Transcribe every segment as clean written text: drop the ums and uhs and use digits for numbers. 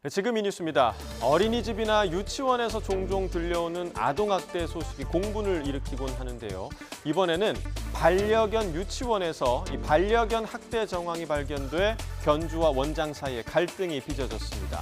네, 지금 이 뉴스입니다. 어린이집이나 유치원에서 종종 들려오는 아동학대 소식이 공분을 일으키곤 하는데요. 이번에는 반려견 유치원에서 이 반려견 학대 정황이 발견돼 견주와 원장 사이에 갈등이 빚어졌습니다.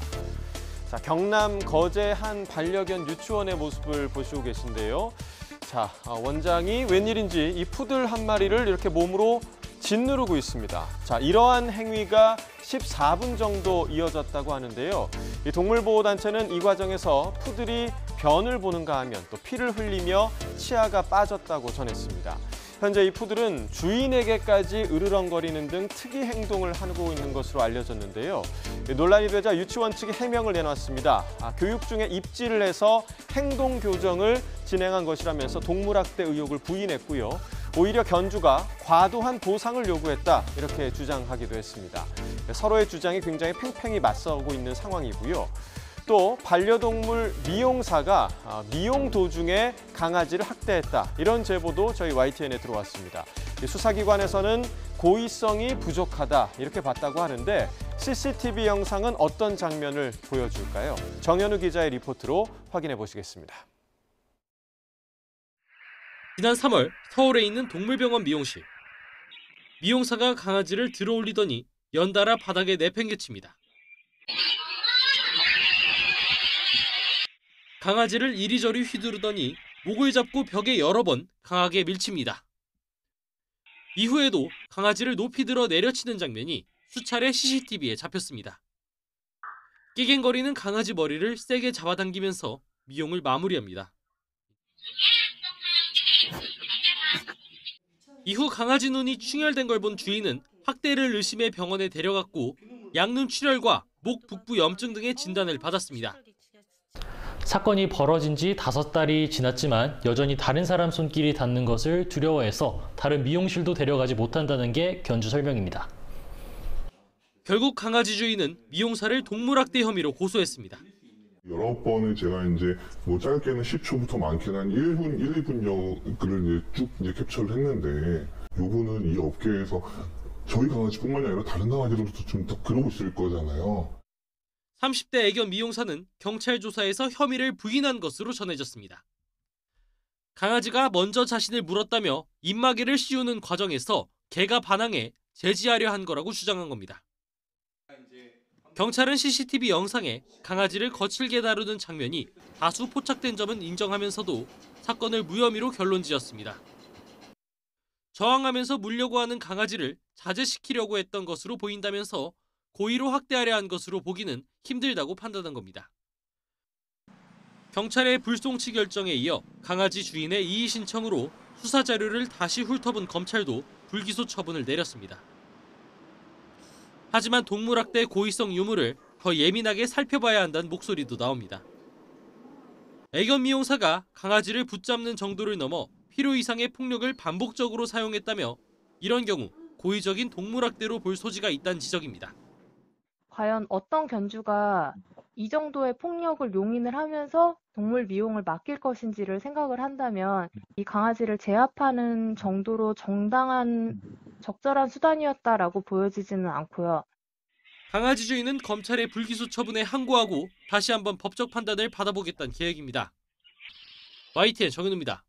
자, 경남 거제 한 반려견 유치원의 모습을 보시고 계신데요. 자, 원장이 웬일인지 이 푸들 한 마리를 이렇게 몸으로 짓누르고 있습니다. 자, 이러한 행위가 14분 정도 이어졌다고 하는데요. 이 동물보호단체는 이 과정에서 푸들이 변을 보는가 하면 또 피를 흘리며 치아가 빠졌다고 전했습니다. 현재 이 푸들은 주인에게까지 으르렁거리는 등 특이 행동을 하고 있는 것으로 알려졌는데요. 논란이 되자 유치원 측이 해명을 내놨습니다. 교육 중에 입질을 해서 행동 교정을 진행한 것이라면서 동물학대 의혹을 부인했고요. 오히려 견주가 과도한 보상을 요구했다 이렇게 주장하기도 했습니다. 서로의 주장이 굉장히 팽팽히 맞서고 있는 상황이고요. 또 반려동물 미용사가 미용 도중에 강아지를 학대했다 이런 제보도 저희 YTN에 들어왔습니다. 수사기관에서는 고의성이 부족하다 이렇게 봤다고 하는데 CCTV 영상은 어떤 장면을 보여줄까요? 정현우 기자의 리포트로 확인해 보시겠습니다. 지난 3월 서울에 있는 동물병원 미용실. 미용사가 강아지를 들어올리더니 연달아 바닥에 내팽개칩니다. 강아지를 이리저리 휘두르더니 목을 잡고 벽에 여러 번 강하게 밀칩니다. 이후에도 강아지를 높이 들어 내려치는 장면이 수차례 CCTV에 잡혔습니다. 깨갱거리는 강아지 머리를 세게 잡아당기면서 미용을 마무리합니다. 이후 강아지 눈이 충혈된 걸 본 주인은 학대를 의심해 병원에 데려갔고 양눈 출혈과 목 북부 염증 등의 진단을 받았습니다. 사건이 벌어진 지 5달이 지났지만 여전히 다른 사람 손길이 닿는 것을 두려워해서 다른 미용실도 데려가지 못한다는 게 견주 설명입니다. 결국 강아지 주인은 미용사를 동물학대 혐의로 고소했습니다. 여러 번을 제가 이제 짧게는 10초부터 많게는 한 1분, 1, 2분 글을 쭉 캡처를 했는데 요거는 이 업계에서 저희 강아지뿐만이 아니라 다른 강아지들도 좀 더 그러고 있을 거잖아요. 30대 애견 미용사는 경찰 조사에서 혐의를 부인한 것으로 전해졌습니다. 강아지가 먼저 자신을 물었다며 입마개를 씌우는 과정에서 개가 반항해 제지하려 한 거라고 주장한 겁니다. 경찰은 CCTV 영상에 강아지를 거칠게 다루는 장면이 다수 포착된 점은 인정하면서도 사건을 무혐의로 결론지었습니다. 저항하면서 물려고 하는 강아지를 자제시키려고 했던 것으로 보인다면서 고의로 학대하려 한 것으로 보기는 힘들다고 판단한 겁니다. 경찰의 불송치 결정에 이어 강아지 주인의 이의 신청으로 수사 자료를 다시 훑어본 검찰도 불기소 처분을 내렸습니다. 하지만 동물학대 고의성 유무를 더 예민하게 살펴봐야 한다는 목소리도 나옵니다. 애견 미용사가 강아지를 붙잡는 정도를 넘어 필요 이상의 폭력을 반복적으로 사용했다며 이런 경우 고의적인 동물학대로 볼 소지가 있다는 지적입니다. 과연 어떤 견주가 이 정도의 폭력을 용인을 하면서 동물 미용을 맡길 것인지를 생각을 한다면 이 강아지를 제압하는 정도로 정당한 적절한 수단이었다라고 보여지지는 않고요. 강아지 주인은 검찰의 불기소 처분에 항고하고 다시 한번 법적 판단을 받아보겠다는 계획입니다. YTN 정현우입니다.